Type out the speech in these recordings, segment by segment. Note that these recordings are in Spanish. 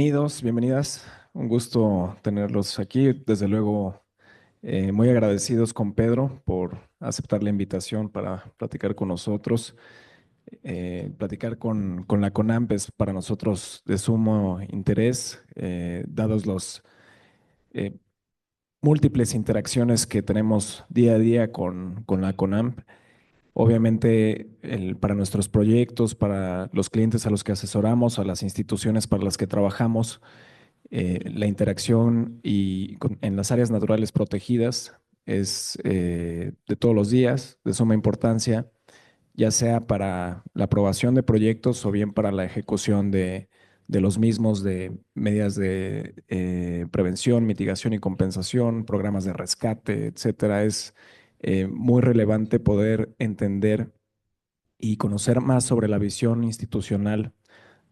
Bienvenidos, bienvenidas. Un gusto tenerlos aquí. Desde luego, muy agradecidos con Pedro por aceptar la invitación para platicar con nosotros. Platicar con la CONAMP es para nosotros de sumo interés, dados los eh, múltiples interacciones que tenemos día a día con la CONAMP. Obviamente, para nuestros proyectos, para los clientes a los que asesoramos, a las instituciones para las que trabajamos, la interacción en las áreas naturales protegidas es de todos los días, de suma importancia, ya sea para la aprobación de proyectos o bien para la ejecución de los mismos, de medidas de prevención, mitigación y compensación, programas de rescate, etcétera. Es muy relevante poder entender y conocer más sobre la visión institucional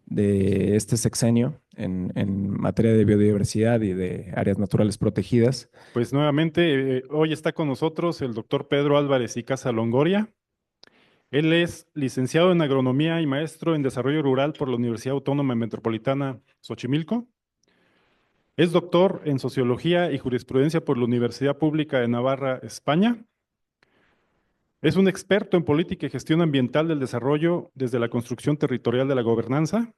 de este sexenio en materia de biodiversidad y de áreas naturales protegidas. Pues nuevamente, hoy está con nosotros el doctor Pedro Álvarez y Casa Longoria. Él es licenciado en agronomía y maestro en desarrollo rural por la Universidad Autónoma Metropolitana Xochimilco. Es doctor en sociología y jurisprudencia por la Universidad Pública de Navarra, España. Es un experto en política y gestión ambiental del desarrollo desde la construcción territorial de la gobernanza.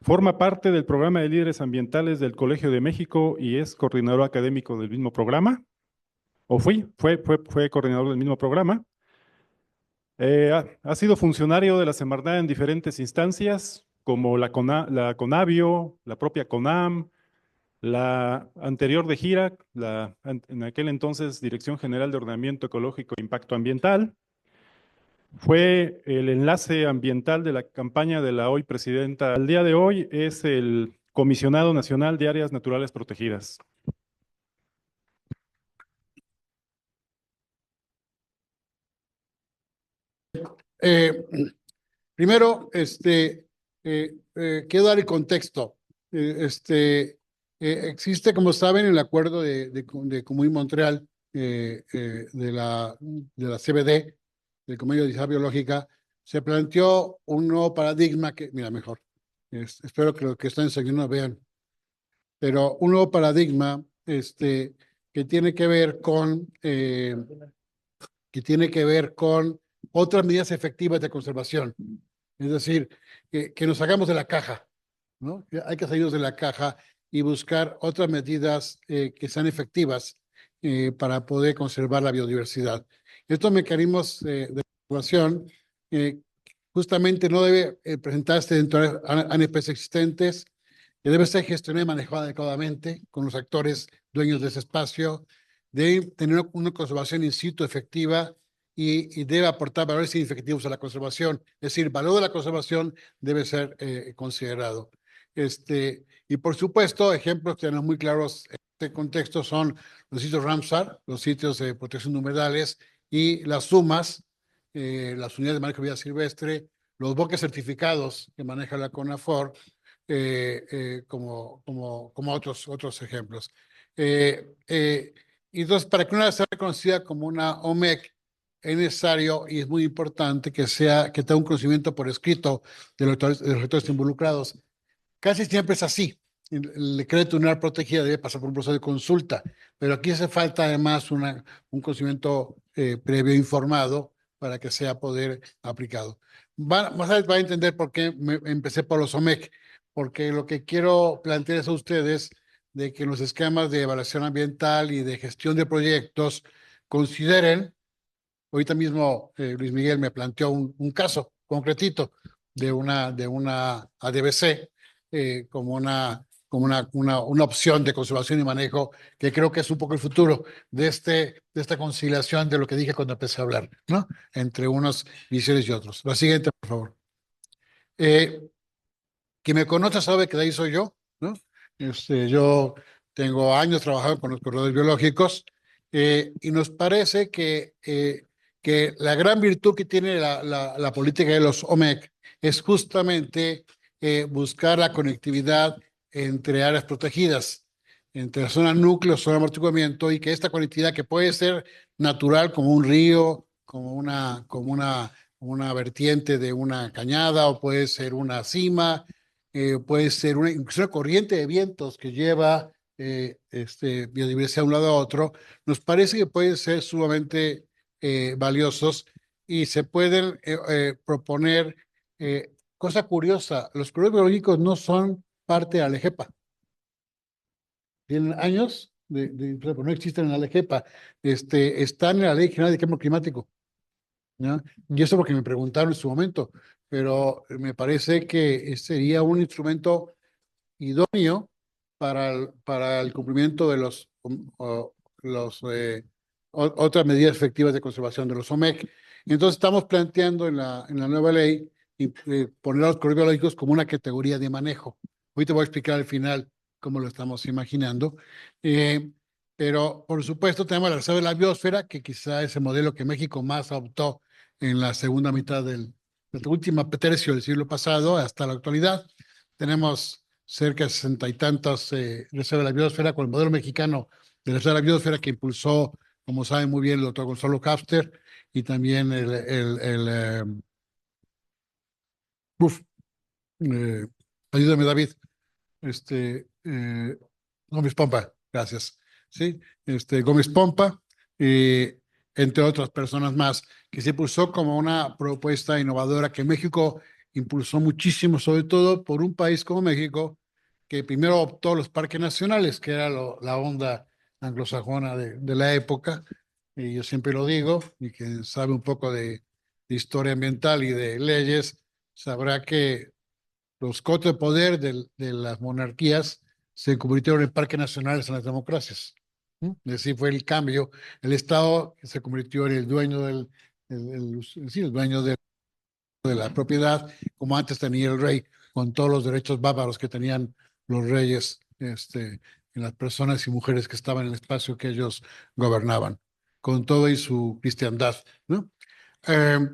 Forma parte del programa de líderes ambientales del Colegio de México y es coordinador académico del mismo programa. Fue coordinador del mismo programa. Ha sido funcionario de la Semarnat en diferentes instancias, como la CONABIO, la propia CONAM, la anterior de GIRAC, en aquel entonces Dirección General de Ordenamiento Ecológico e Impacto Ambiental. Fue el enlace ambiental de la campaña de la hoy presidenta. Al día de hoy es el comisionado nacional de áreas naturales protegidas. Eh, Primero, quiero dar el contexto. Existe, como saben, el acuerdo de Común-Montreal de la CBD, del Convenio de Diversidad Biológica. Se planteó un nuevo paradigma que, mira, mejor, espero que los que están enseñando vean, pero un nuevo paradigma que tiene que ver con otras medidas efectivas de conservación. Es decir, que nos hagamos de la caja, ¿no? Hay que salirnos de la caja y buscar otras medidas que sean efectivas para poder conservar la biodiversidad. Estos mecanismos de conservación justamente no debe presentarse dentro de ANPs existentes, que debe ser gestionada y manejada adecuadamente con los actores dueños de ese espacio, debe tener una conservación in situ efectiva y debe aportar valores significativos a la conservación. Es decir, el valor de la conservación debe ser considerado. Y por supuesto, ejemplos que tenemos muy claros en este contexto son los sitios Ramsar, los sitios de protección de humedales y las SUMAS, las unidades de manejo de vida silvestre, los bosques certificados que maneja la CONAFOR, como otros ejemplos. Y entonces, para que una sea reconocida como una OMEC, es necesario y es muy importante que tenga un conocimiento por escrito de los actores involucrados. Casi siempre es así. El decreto de unidad protegida debe pasar por un proceso de consulta, pero aquí hace falta además un conocimiento previo informado para que sea poder aplicado. Más adelante va a entender por qué empecé por los OMEC, porque lo que quiero plantear es a ustedes de que los esquemas de evaluación ambiental y de gestión de proyectos consideren. Ahorita mismo Luis Miguel me planteó un caso concretito de una ADBC como una opción de conservación y manejo que creo que es un poco el futuro de esta conciliación de lo que dije cuando empecé a hablar, ¿no? Entre unos visiones y otros. La siguiente, por favor. Quien me conoce sabe que de ahí soy yo, ¿no? Yo tengo años trabajando con los corredores biológicos y nos parece que la gran virtud que tiene la política de los OMEC es justamente buscar la conectividad entre áreas protegidas, entre la zona núcleo, zona de amortiguamiento, y que esta conectividad, que puede ser natural como un río, como una vertiente de una cañada, o puede ser una cima, puede ser incluso una corriente de vientos que lleva biodiversidad de un lado a otro, nos parece que pueden ser sumamente valiosos y se pueden proponer. Cosa curiosa, los corredores biológicos no son parte de la LGEPA. Tienen años, pero no existen en la LGEPA. Están en la Ley General de Cambio Climático, ¿no? Y eso porque me preguntaron en su momento, pero me parece que sería un instrumento idóneo para el cumplimiento de otras medidas efectivas de conservación de los OMEC. Entonces estamos planteando en la nueva ley poner a los corredores biológicos como una categoría de manejo. Hoy te voy a explicar al final cómo lo estamos imaginando. Pero por supuesto tenemos la reserva de la biosfera, que quizá es el modelo que México más adoptó en la segunda mitad del último tercio del siglo pasado hasta la actualidad. Tenemos cerca de 60 y tantas reservas de la biosfera con el modelo mexicano de la reserva de la biosfera que impulsó, como sabe muy bien el doctor Gonzalo Cáster, y también ayúdame David, Gómez Pompa, gracias, ¿sí? Gómez Pompa, entre otras personas más, que se impulsó como una propuesta innovadora que México impulsó muchísimo, sobre todo por un país como México, que primero optó los parques nacionales, que era la onda anglosajona de la época, y yo siempre lo digo, y quien sabe un poco de historia ambiental y de leyes, sabrá que los cotos de poder de las monarquías se convirtieron en parques nacionales en las democracias. Y así fue el cambio. El Estado se convirtió en el dueño el dueño de la propiedad, como antes tenía el rey, con todos los derechos bárbaros que tenían los reyes en las personas y mujeres que estaban en el espacio que ellos gobernaban, con todo y su cristiandad, ¿no? Eh,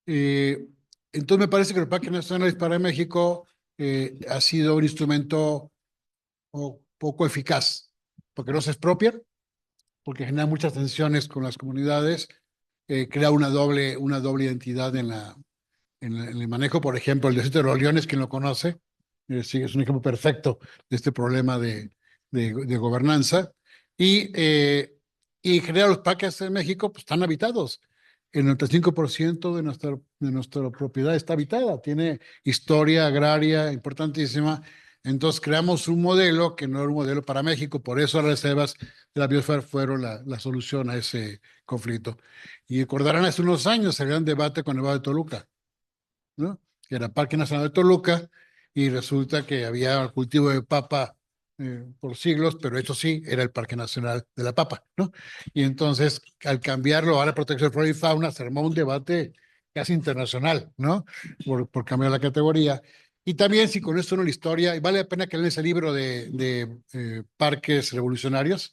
eh, entonces me parece que el Parque Nacional para México ha sido un instrumento poco eficaz, porque no se expropia, porque genera muchas tensiones con las comunidades, crea una doble identidad en el manejo. Por ejemplo, el desierto de los Leones, quien lo conoce, sí, es un ejemplo perfecto de este problema de gobernanza. Y en general los parques en México pues, están habitados. El 95% de nuestra propiedad está habitada, tiene historia agraria importantísima. Entonces creamos un modelo que no era un modelo para México, por eso las reservas de la biosfera fueron la solución a ese conflicto. Y recordarán hace unos años el gran debate con el Valle de Toluca, ¿no? Que era Parque Nacional de Toluca, y resulta que había cultivo de papa por siglos, pero eso sí, era el Parque Nacional de la Papa, ¿no? Y entonces, al cambiarlo a la protección de flora y fauna, se armó un debate casi internacional, ¿no? Por cambiar la categoría. Y también, si con esto no la historia, y vale la pena que lean ese libro de Parques Revolucionarios,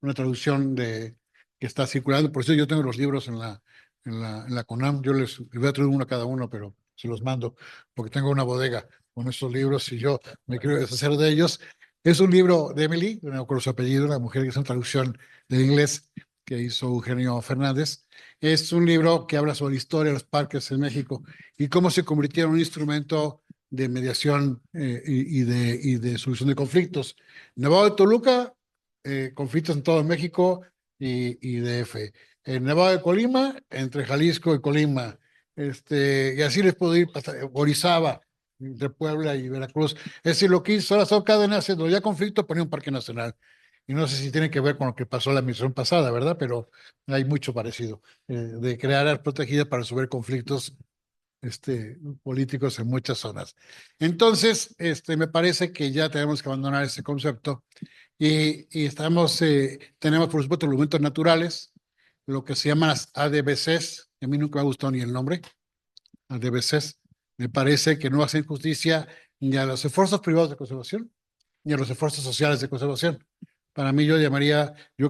una traducción que está circulando, por eso yo tengo los libros en la CONAM, yo les voy a traer uno a cada uno, pero se los mando, porque tengo una bodega con estos libros y yo me quiero deshacer de ellos. Es un libro de Emily, no me acuerdo su apellido, la mujer que es una traducción del inglés que hizo Eugenio Fernández. Es un libro que habla sobre la historia de los parques en México y cómo se convirtieron en un instrumento de mediación y de solución de conflictos. Nevado de Toluca, conflictos en todo México y DF. En Nevado de Colima, entre Jalisco y Colima. Y así les puedo ir, Orizaba, entre Puebla y Veracruz. Es decir, lo que hizo la Sao Cárdenas, cuando ya conflicto, ponía un parque nacional. Y no sé si tiene que ver con lo que pasó la administración pasada, ¿verdad? Pero hay mucho parecido, de crear áreas protegidas para resolver conflictos políticos en muchas zonas. Entonces, me parece que ya tenemos que abandonar ese concepto y tenemos, por supuesto, los elementos naturales, lo que se llaman las ADBCs. A mí nunca me ha gustado ni el nombre, ADBCs. Me parece que no hacen justicia ni a los esfuerzos privados de conservación, ni a los esfuerzos sociales de conservación. Para mí yo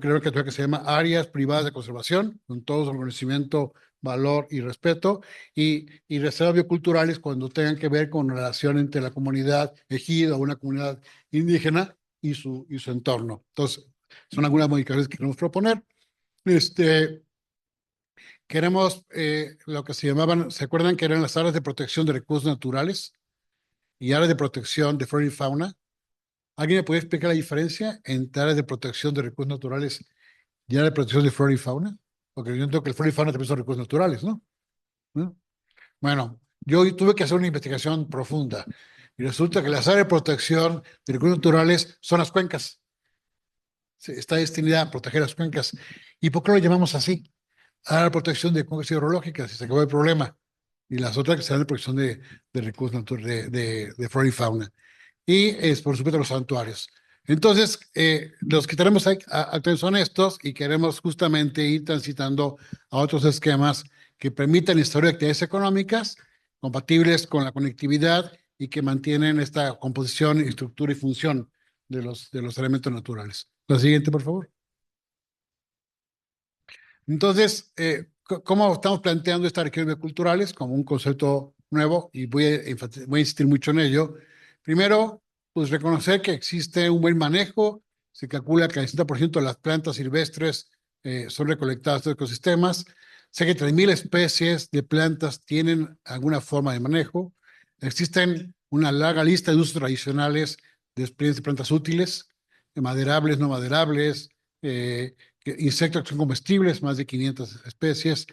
creo que se llama áreas privadas de conservación, con todo su reconocimiento, valor y respeto, y reservas bioculturales cuando tengan que ver con relación entre la comunidad ejido o una comunidad indígena y su entorno. Entonces, son algunas modificaciones que queremos proponer. Queremos lo que se llamaban, ¿se acuerdan que eran las áreas de protección de recursos naturales? y áreas de protección de flora y fauna. ¿Alguien me puede explicar la diferencia entre áreas de protección de recursos naturales y áreas de protección de flora y fauna? Porque yo entiendo que el flora y fauna también son recursos naturales, ¿no? ¿No? Bueno, yo tuve que hacer una investigación profunda y resulta que las áreas de protección de recursos naturales son las cuencas. Está destinada a proteger las cuencas. ¿Y por qué lo llamamos así? Área de protección de cuencas hidrológicas, y se acabó el problema. Y las otras que serán de protección de recursos naturales, de flora y fauna. Y es, por supuesto, los santuarios. Entonces, los que tenemos actualmente son estos y queremos justamente ir transitando a otros esquemas que permitan instaurar actividades económicas compatibles con la conectividad y que mantienen esta composición, estructura y función de los elementos naturales. La siguiente, por favor. Entonces, ¿cómo estamos planteando estas regiones culturales como un concepto nuevo? Y voy a insistir mucho en ello. Primero, pues reconocer que existe un buen manejo. Se calcula que el 60% de las plantas silvestres son recolectadas de ecosistemas. Sé que 3.000 especies de plantas tienen alguna forma de manejo. Existen una larga lista de usos tradicionales de especies de plantas útiles, maderables, no maderables, insectos que son comestibles, más de 500 especies,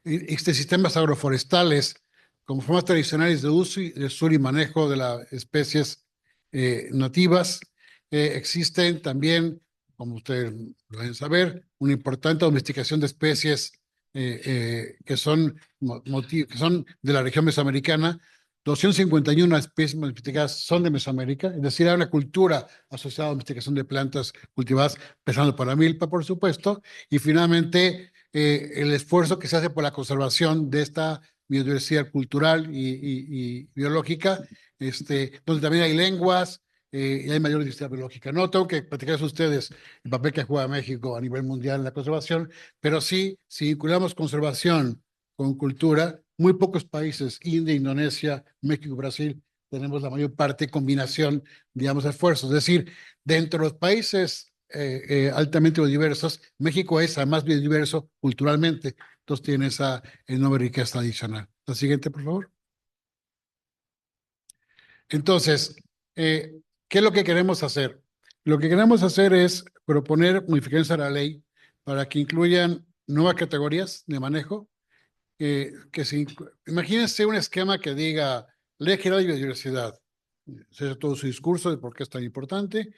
sistemas agroforestales como formas tradicionales de uso y manejo de las especies nativas. Existen también, como ustedes lo deben saber, una importante domesticación de especies que son de la región mesoamericana. 251 especies domesticadas son de Mesoamérica, es decir, hay una cultura asociada a la domesticación de plantas cultivadas, empezando por la milpa, por supuesto, y finalmente el esfuerzo que se hace por la conservación de esta biodiversidad cultural y biológica, donde también hay lenguas y hay mayor diversidad biológica. No tengo que platicarles a ustedes el papel que juega México a nivel mundial en la conservación, pero sí, si vinculamos conservación con cultura, muy pocos países, India, Indonesia, México, Brasil, tenemos la mayor parte combinación, digamos, de esfuerzos. Es decir, dentro de los países altamente biodiversos, México es el más biodiverso culturalmente, entonces tiene esa enorme riqueza adicional. La siguiente, por favor. Entonces, ¿qué es lo que queremos hacer? Lo que queremos hacer es proponer modificaciones a la ley para que incluyan nuevas categorías de manejo. Imagínense un esquema que diga Ley General de Biodiversidad. Se hace todo su discurso de por qué es tan importante.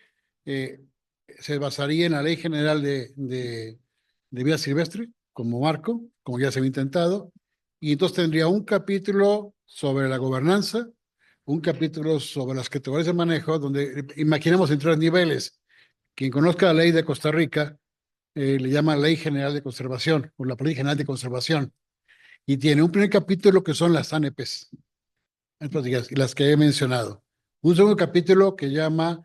Se basaría en la Ley General de Vida Silvestre como marco, como ya se había intentado. Y entonces tendría un capítulo sobre la gobernanza, un capítulo sobre las categorías de manejo, donde imaginemos en 3 niveles. Quien conozca la ley de Costa Rica le llama Ley General de Conservación o la Política General de Conservación. Y tiene un primer capítulo que son las ANPs, las que he mencionado. Un segundo capítulo que llama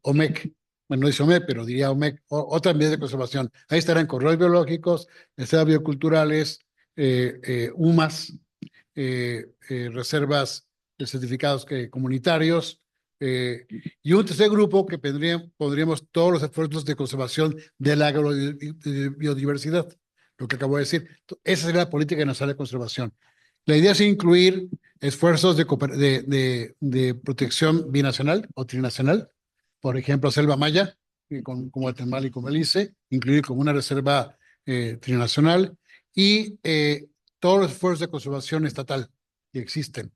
OMEC. Bueno, no dice OMEC, pero diría OMEC, otra medida de conservación. Ahí estarán corredores biológicos, reservas bioculturales, UMAS, reservas de certificados comunitarios, y un tercer grupo que pondríamos todos los esfuerzos de conservación de la biodiversidad, lo que acabo de decir. Esa sería la política nacional de conservación. La idea es incluir esfuerzos de protección binacional o trinacional, por ejemplo, Selva Maya, con Guatemala y con Belice, incluir como una reserva trinacional, y todos los esfuerzos de conservación estatal que existen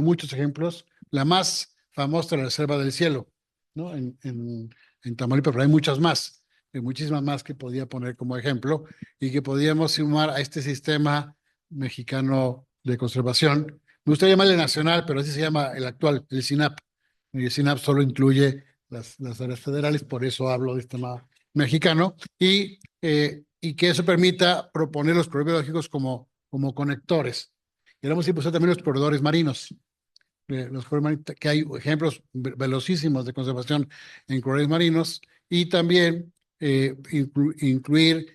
muchos ejemplos. La más famosa es la Reserva del Cielo, ¿no? En Tamaulipas, pero hay muchas más, muchísimas más que podía poner como ejemplo y que podíamos sumar a este sistema mexicano de conservación. Me gustaría llamarle nacional, pero así se llama el actual, el SINAP. Y el SINAP solo incluye las áreas federales, por eso hablo de sistema mexicano, y que eso permita proponer los corredores biológicos como conectores. Queremos impulsar también los corredores marinos. Que hay ejemplos velocísimos de conservación en corredores marinos, y también incluir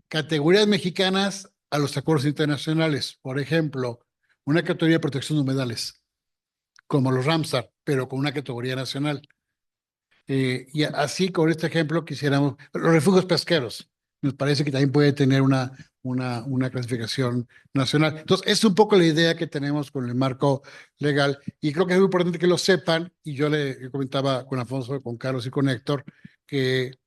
categorías mexicanas a los acuerdos internacionales. Por ejemplo, una categoría de protección de humedales, como los Ramsar, pero con una categoría nacional. Y así, con este ejemplo, quisiéramos los refugios pesqueros. Nos parece que también puede tener una una clasificación nacional. Entonces, es un poco la idea que tenemos con el marco legal y creo que es muy importante que lo sepan. Y yo le comentaba con Alfonso, con Carlos y con Héctor que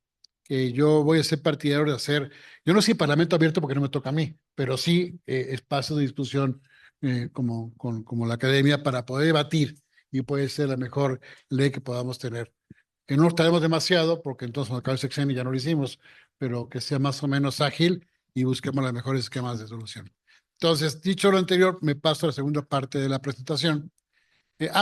yo voy a ser partidario de hacer, yo no soy parlamento abierto porque no me toca a mí, pero sí espacios de discusión como la academia para poder debatir y puede ser la mejor ley que podamos tener. Que no nos tardemos demasiado porque entonces cuando acabe el sexenio ya no lo hicimos, pero que sea más o menos ágil y busquemos los mejores esquemas de solución. Entonces, dicho lo anterior, me paso a la segunda parte de la presentación.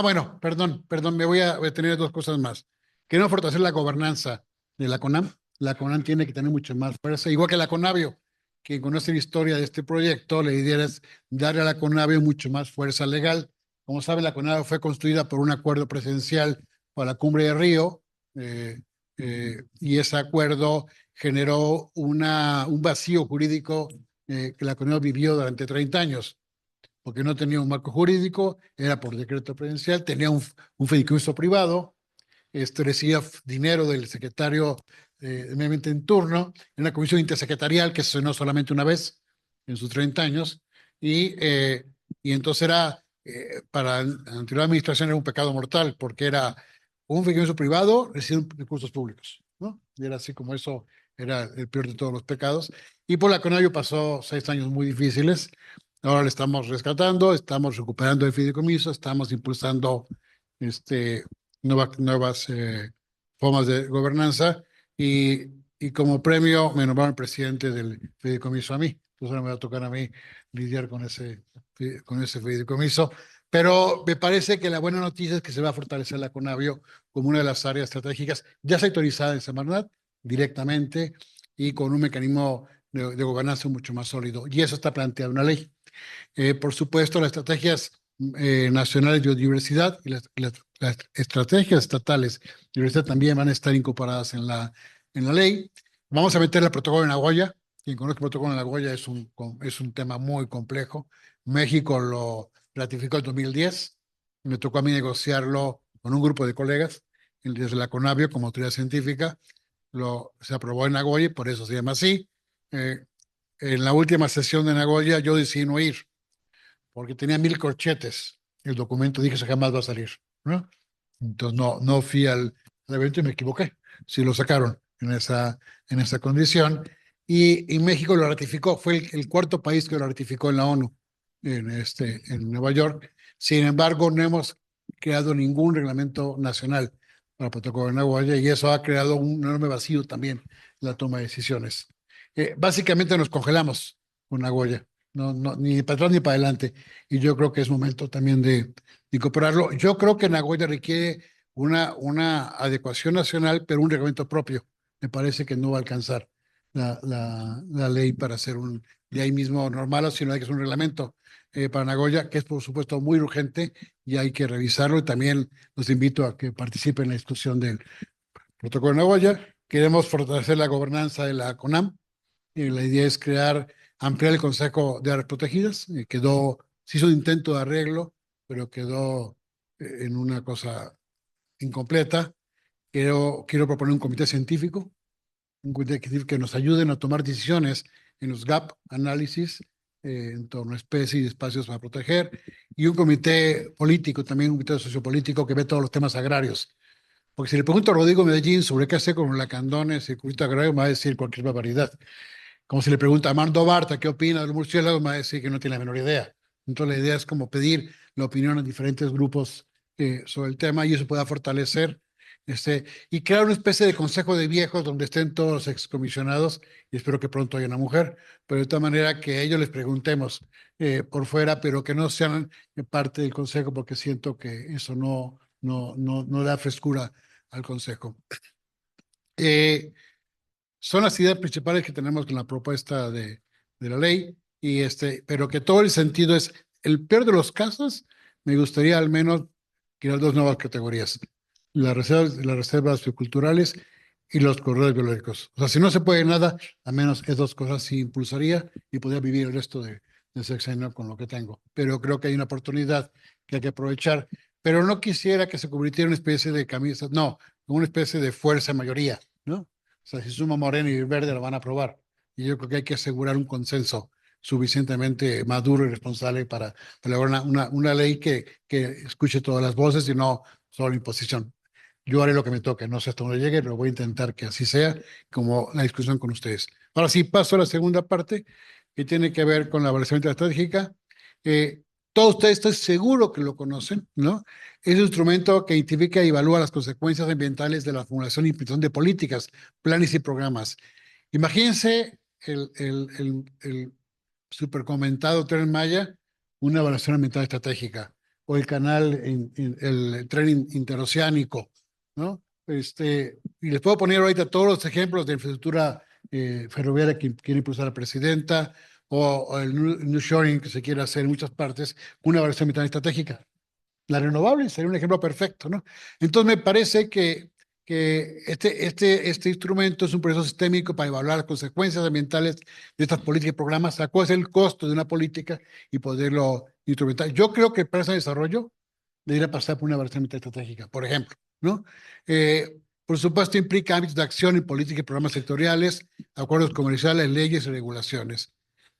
Bueno, perdón, voy a tener dos cosas más. Queremos fortalecer la gobernanza de la CONAM. La CONAM tiene que tener mucho más fuerza, igual que la CONAVIO. Quien conoce la historia de este proyecto, la idea es darle a la CONAVIO mucho más fuerza legal. Como sabe, la CONAVIO fue construida por un acuerdo presidencial para la Cumbre de Río, y ese acuerdo generó un vacío jurídico que la CONAVIO vivió durante 30 años porque no tenía un marco jurídico, era por decreto presidencial, tenía un fideicomiso privado, recibía dinero del secretario de Medio Ambiente en turno, en una comisión intersecretarial que se sonó solamente una vez en sus 30 años, y entonces era, para la anterior administración era un pecado mortal, porque era un fideicomiso privado recibiendo recursos públicos, ¿no? Y era así como eso, era el peor de todos los pecados. Y por la CONAVIO pasó 6 años muy difíciles. Ahora le estamos rescatando, estamos recuperando el fideicomiso, estamos impulsando nuevas formas de gobernanza y como premio me nombraron presidente del fideicomiso a mí. Entonces ahora me va a tocar a mí lidiar con ese fideicomiso. Pero me parece que la buena noticia es que se va a fortalecer la CONAVIO como una de las áreas estratégicas ya se autorizada en Semarnat directamente y con un mecanismo de gobernanza mucho más sólido. Y eso está planteado en una ley. Por supuesto, las estrategias nacionales de biodiversidad y las estrategias estatales de biodiversidad también van a estar incorporadas en la ley. Vamos a meter el protocolo de Nagoya. Quien conozca el protocolo de Nagoya es un tema muy complejo. México lo ratificó en 2010. Me tocó a mí negociarlo con un grupo de colegas desde la CONAVIO como autoridad científica. Se aprobó en Nagoya y por eso se llama así. En la última sesión de Nagoya yo decidí no ir porque tenía 1000 corchetes. El documento dije, eso jamás va a salir, ¿no? Entonces no fui al evento y me equivoqué. Sí lo sacaron en esa condición. Y México lo ratificó. Fue el cuarto país que lo ratificó en la ONU, en Nueva York. Sin embargo, no hemos creado ningún reglamento nacional para el protocolo de Nagoya y eso ha creado un enorme vacío también en la toma de decisiones. Básicamente nos congelamos con Nagoya. No, ni para atrás ni para adelante. Y yo creo que es momento también de incorporarlo. Yo creo que Nagoya requiere una adecuación nacional, pero un reglamento propio. Me parece que no va a alcanzar la ley para hacer de ahí mismo normal, sino hay que hacer un reglamento para Nagoya, que es por supuesto muy urgente y hay que revisarlo. Y también los invito a que participen en la discusión del protocolo de Nagoya. Queremos fortalecer la gobernanza de la CONAM. La idea es ampliar el Consejo de Áreas Protegidas. Se hizo un intento de arreglo, pero quedó en una cosa incompleta. Quiero proponer un comité científico, que nos ayuden a tomar decisiones en los gap análisis en torno a especies y espacios para proteger, y un comité político, también un comité sociopolítico que ve todos los temas agrarios. Porque si le pregunto a Rodrigo Medellín sobre qué hacer con los lacandones y el cultivo agrario, me va a decir cualquier barbaridad. Como si le pregunta a Armando Barta qué opina de los murciélagos, me va a decir que no tiene la menor idea. Entonces la idea es como pedir la opinión a diferentes grupos sobre el tema y eso pueda fortalecer y crear una especie de consejo de viejos donde estén todos los excomisionados y espero que pronto haya una mujer, pero de tal manera que a ellos les preguntemos por fuera, pero que no sean parte del consejo porque siento que eso no da frescura al consejo. Son las ideas principales que tenemos con la propuesta de la ley, pero que todo el sentido es, el peor de los casos, me gustaría al menos crear dos nuevas categorías, las reservas bioculturales y los corredores biológicos. O sea, si no se puede nada, al menos esas dos cosas sí impulsaría y podría vivir el resto del sexenio con lo que tengo. Pero creo que hay una oportunidad que hay que aprovechar, pero no quisiera que se convirtiera en una especie de camisa, no, una especie de fuerza mayoría, ¿no? O sea, si suma moreno y verde lo van a aprobar. y yo creo que hay que asegurar un consenso suficientemente maduro y responsable para lograr una ley que escuche todas las voces y no solo imposición. Yo haré lo que me toque, no sé hasta dónde llegue, pero voy a intentar que así sea, como la discusión con ustedes. Ahora sí, paso a la segunda parte, que tiene que ver con la evaluación estratégica. Todos ustedes estoy seguro que lo conocen, ¿no? Es un instrumento que identifica y evalúa las consecuencias ambientales de la formulación y implementación de políticas, planes y programas. Imagínense el súper comentado Tren Maya, una evaluación ambiental estratégica, o el canal, el tren interoceánico, ¿no? Y les puedo poner ahorita todos los ejemplos de infraestructura ferroviaria que quiere impulsar la presidenta, o el New Shoring que se quiere hacer en muchas partes, una evaluación ambiental estratégica. La renovable sería un ejemplo perfecto, ¿no? Entonces me parece que este instrumento es un proceso sistémico para evaluar las consecuencias ambientales de estas políticas y programas, a cuál es el costo de una política y poderlo instrumentar. Yo creo que para ese desarrollo debería pasar por una evaluación estratégica, por ejemplo, ¿no? Por supuesto, implica ámbitos de acción y políticas y programas sectoriales, acuerdos comerciales, leyes y regulaciones.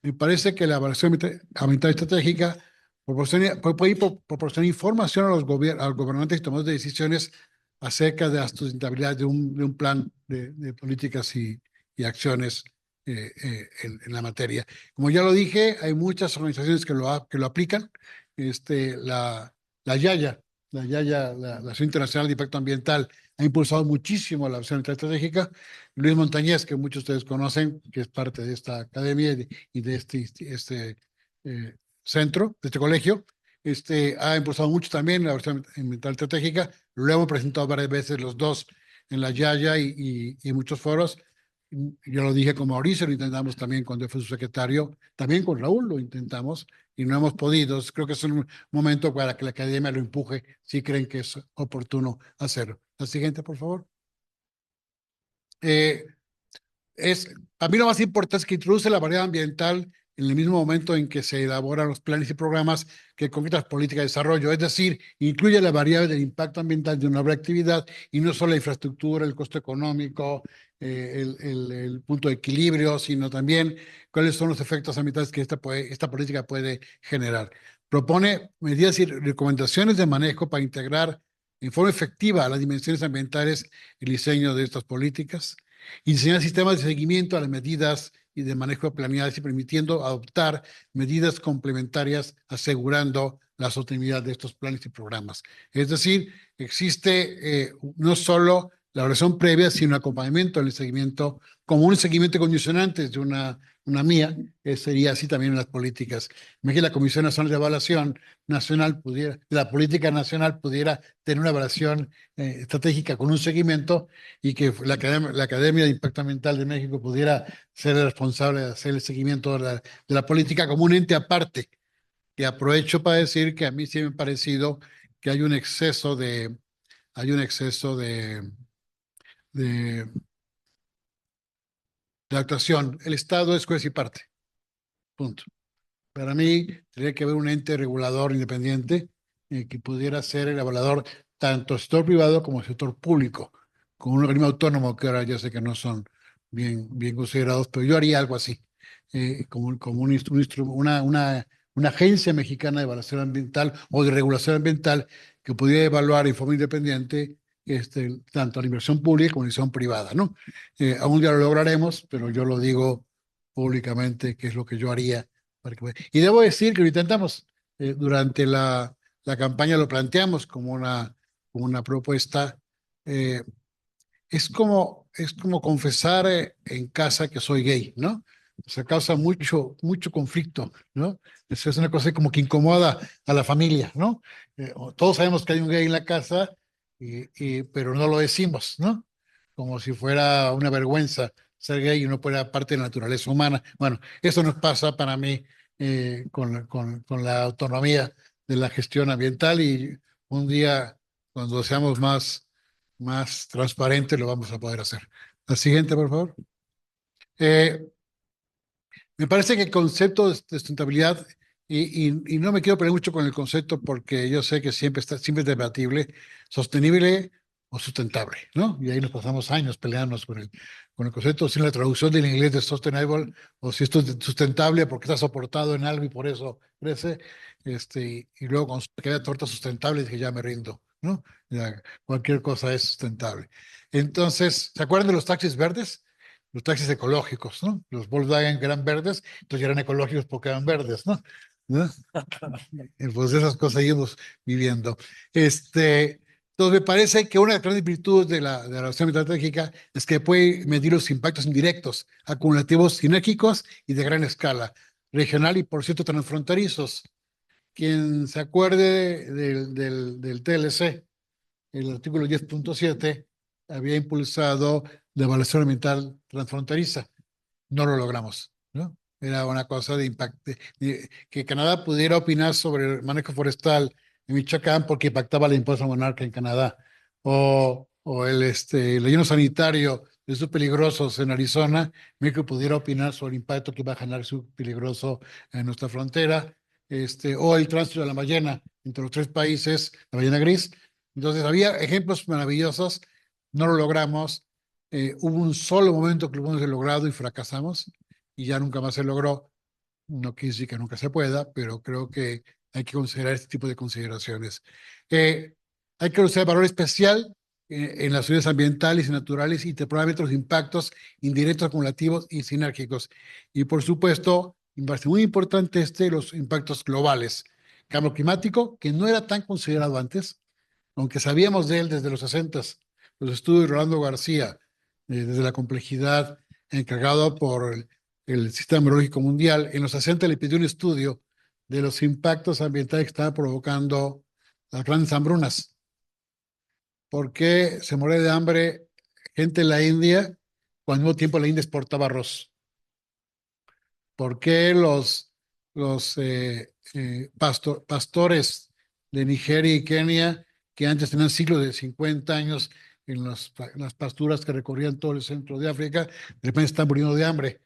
Me parece que la evaluación ambiental estratégica puede proporcionar información a los gobernantes y tomadores de decisiones acerca de la sustentabilidad de un plan de políticas y acciones en la materia. Como ya lo dije, hay muchas organizaciones que lo aplican. La YAYA, la Asociación Internacional de Impacto Ambiental, ha impulsado muchísimo la acción estratégica. Luis Montañez, que muchos de ustedes conocen, que es parte de esta academia y de este centro, de este colegio, ha impulsado mucho también la versión ambiental estratégica. Lo hemos presentado varias veces los dos en la YAYA y muchos foros. Yo lo dije con Mauricio, lo intentamos también cuando fue su secretario, también con Raúl lo intentamos y no hemos podido. Creo que es un momento para que la academia lo empuje si creen que es oportuno hacerlo. La siguiente, por favor. Para mí lo más importante es que introduce la variedad ambiental en el mismo momento en que se elaboran los planes y programas que concretan las políticas de desarrollo, es decir, incluye la variable del impacto ambiental de una obra de actividad y no solo la infraestructura, el costo económico, el punto de equilibrio, sino también cuáles son los efectos ambientales que esta política puede generar. Propone medidas y recomendaciones de manejo para integrar en forma efectiva las dimensiones ambientales y el diseño de estas políticas. Diseñar sistemas de seguimiento a las medidas y de manejo planeadas y permitiendo adoptar medidas complementarias asegurando la sostenibilidad de estos planes y programas. Es decir, existe no solo la evaluación previa, sino acompañamiento en el seguimiento, como un seguimiento condicionante de una mía, sería así también en las políticas. Imagínate la Comisión Nacional de Evaluación Nacional la política nacional pudiera tener una evaluación estratégica con un seguimiento y que la Academia de Impacto Ambiental de México pudiera ser el responsable de hacer el seguimiento de la política como un ente aparte. Y aprovecho para decir que a mí sí me ha parecido que hay un exceso de de, de actuación. El Estado es juez y parte. Punto. Para mí, tendría que haber un ente regulador independiente que pudiera ser el evaluador tanto sector privado como sector público, con un organismo autónomo que ahora ya sé que no son bien considerados, pero yo haría algo así, como una agencia mexicana de evaluación ambiental o de regulación ambiental que pudiera evaluar en forma independiente tanto la inversión pública como la inversión privada, ¿no? Algún día lo lograremos, pero yo lo digo públicamente que es lo que yo haría. Y debo decir que lo intentamos. Durante la campaña lo planteamos como una propuesta. Es como confesar en casa que soy gay, ¿no? O sea, causa mucho conflicto, ¿no? Eso es una cosa como que incomoda a la familia, ¿no? Todos sabemos que hay un gay en la casa, pero no lo decimos, ¿no? Como si fuera una vergüenza ser gay y no fuera parte de la naturaleza humana. Bueno, eso nos pasa para mí con la autonomía de la gestión ambiental y un día, cuando seamos más transparentes, lo vamos a poder hacer. La siguiente, por favor. Me parece que el concepto de sustentabilidad, y no me quiero pelear mucho con el concepto porque yo sé que siempre es debatible, sostenible o sustentable, ¿no? Y ahí nos pasamos años peleándonos con el concepto, si la traducción del inglés de sustainable, o si esto es sustentable porque está soportado en algo y por eso crece, y luego cuando se queda torta sustentable, dije, ya me rindo, ¿no? Ya, cualquier cosa es sustentable. Entonces, ¿se acuerdan de los taxis verdes? Los taxis ecológicos, ¿no? Los Volkswagen que eran verdes, entonces ya eran ecológicos porque eran verdes, ¿no? ¿No? Pues esas cosas seguimos viviendo. Entonces me parece que una de las grandes virtudes de la relación estratégica es que puede medir los impactos indirectos, acumulativos, sinérgicos y de gran escala, regional y por cierto transfronterizos. Quien se acuerde del TLC, el artículo 10.7 había impulsado la evaluación ambiental transfronteriza. No lo logramos, ¿no? Era una cosa de impacto, que Canadá pudiera opinar sobre el manejo forestal en Michoacán porque impactaba la imposta monarca en Canadá, o el lleno sanitario de sus peligrosos en Arizona, México pudiera opinar sobre el impacto que va a generar su peligroso en nuestra frontera, o el tránsito de la ballena entre los tres países, la ballena gris. Entonces había ejemplos maravillosos, no lo logramos. Hubo un solo momento que lo hemos logrado y fracasamos y ya nunca más se logró. No quiere decir que nunca se pueda, pero creo que hay que considerar este tipo de consideraciones. Hay que usar valor especial en las ciudades ambientales y naturales y probablemente los impactos indirectos, acumulativos y sinérgicos. Y por supuesto, muy importante los impactos globales. Cambio climático, que no era tan considerado antes, aunque sabíamos de él desde los 60s, los estudios de Rolando García, desde la complejidad encargado por el Sistema Meteorológico Mundial. En los 60 le pidió un estudio de los impactos ambientales que estaban provocando las grandes hambrunas. ¿Por qué se moría de hambre gente en la India cuando al mismo tiempo la India exportaba arroz? ¿Por qué los pastores de Nigeria y Kenia, que antes tenían ciclos de 50 años en las pasturas que recorrían todo el centro de África, de repente están muriendo de hambre?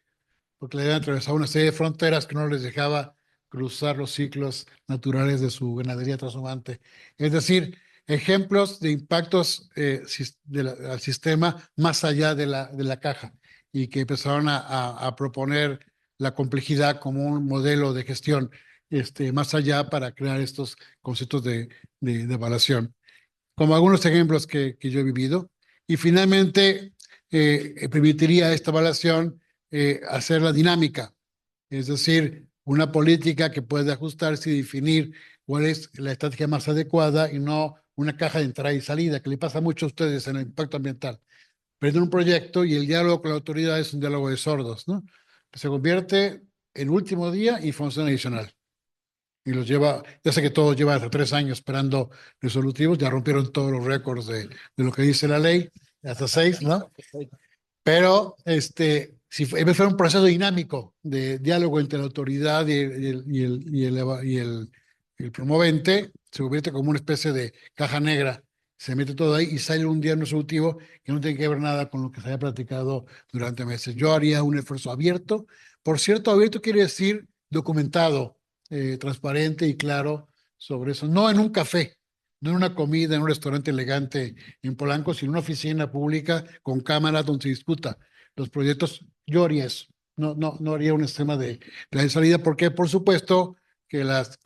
Porque le habían atravesado una serie de fronteras que no les dejaba cruzar los ciclos naturales de su ganadería transhumante. Es decir, ejemplos de impactos al sistema más allá de la caja y que empezaron a proponer la complejidad como un modelo de gestión más allá para crear estos conceptos de evaluación. Como algunos ejemplos que yo he vivido. Y finalmente, permitiría esta evaluación hacerla dinámica, es decir, una política que puede ajustarse y definir cuál es la estrategia más adecuada y no una caja de entrada y salida, que le pasa mucho a ustedes en el impacto ambiental. Prenden un proyecto y el diálogo con la autoridad es un diálogo de sordos, ¿no? Que se convierte en último día y función adicional. Y los lleva, ya sé que todos llevan hasta 3 años esperando resolutivos, ya rompieron todos los récords de lo que dice la ley, hasta 6, ¿no? Pero si fuera un proceso dinámico de diálogo entre la autoridad y el promovente, se convierte como una especie de caja negra. Se mete todo ahí y sale un día resolutivo que no tiene que ver nada con lo que se haya platicado durante meses. Yo haría un esfuerzo abierto. Por cierto, abierto quiere decir documentado, transparente y claro sobre eso. No en un café, no en una comida, en un restaurante elegante en Polanco, sino en una oficina pública con cámaras donde se discuta los proyectos. Yo haría eso. No haría un esquema de salida, porque por supuesto que las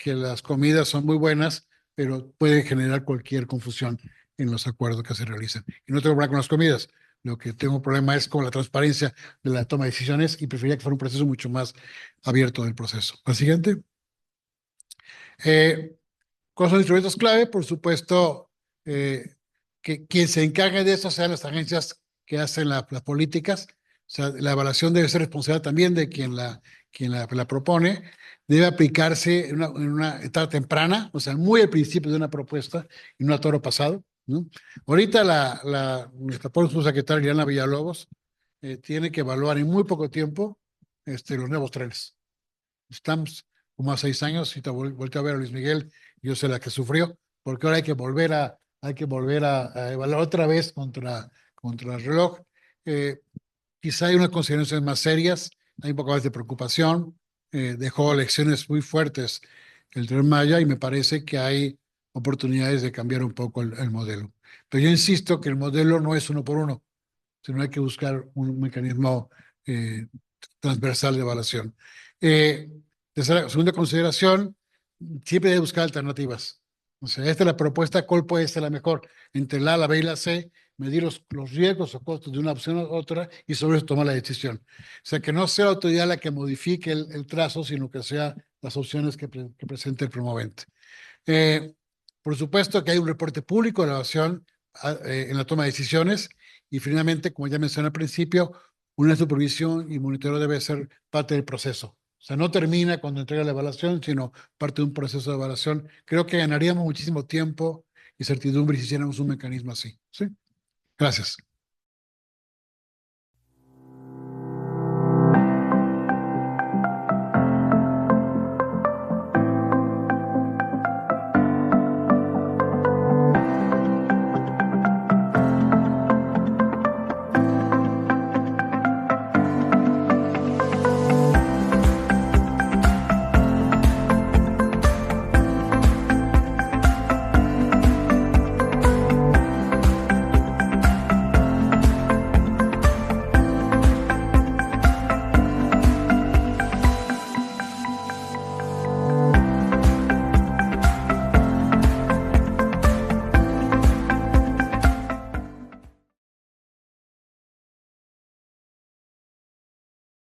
comidas son muy buenas, pero puede generar cualquier confusión en los acuerdos que se realizan. Y no tengo problema con las comidas. Lo que tengo problema es con la transparencia de la toma de decisiones y preferiría que fuera un proceso mucho más abierto del proceso. La siguiente. ¿Cuáles son los instrumentos clave? Por supuesto, que quien se encargue de eso sean las agencias que hacen las políticas. O sea, la evaluación debe ser responsabilidad también de quien la propone. Debe aplicarse en una etapa temprana, o sea, muy al principio de una propuesta y no a toro pasado, ¿no? Ahorita nuestra subsecretaria Liliana Villalobos tiene que evaluar en muy poco tiempo los nuevos trenes. Estamos como a 6 años, y te volteo a ver a Luis Miguel, yo sé la que sufrió, porque ahora hay que volver a evaluar otra vez contra el reloj. Quizá hay unas consideraciones más serias, hay un poco más de preocupación, dejó lecciones muy fuertes el Tren Maya y me parece que hay oportunidades de cambiar un poco el modelo. Pero yo insisto que el modelo no es uno por uno, sino hay que buscar un mecanismo transversal de evaluación. Segunda consideración, siempre hay que buscar alternativas. O sea, esta es la propuesta, ¿cuál puede ser la mejor? Entre la B y la C, medir los riesgos o costos de una opción a otra y sobre eso tomar la decisión. O sea, que no sea la autoridad la que modifique el trazo, sino que sea las opciones que presente el promovente. Por supuesto que hay un reporte público de evaluación en la toma de decisiones y finalmente, como ya mencioné al principio, una supervisión y monitoreo debe ser parte del proceso. O sea, no termina cuando entrega la evaluación, sino parte de un proceso de evaluación. Creo que ganaríamos muchísimo tiempo y certidumbre si hiciéramos un mecanismo así. ¿Sí? Gracias.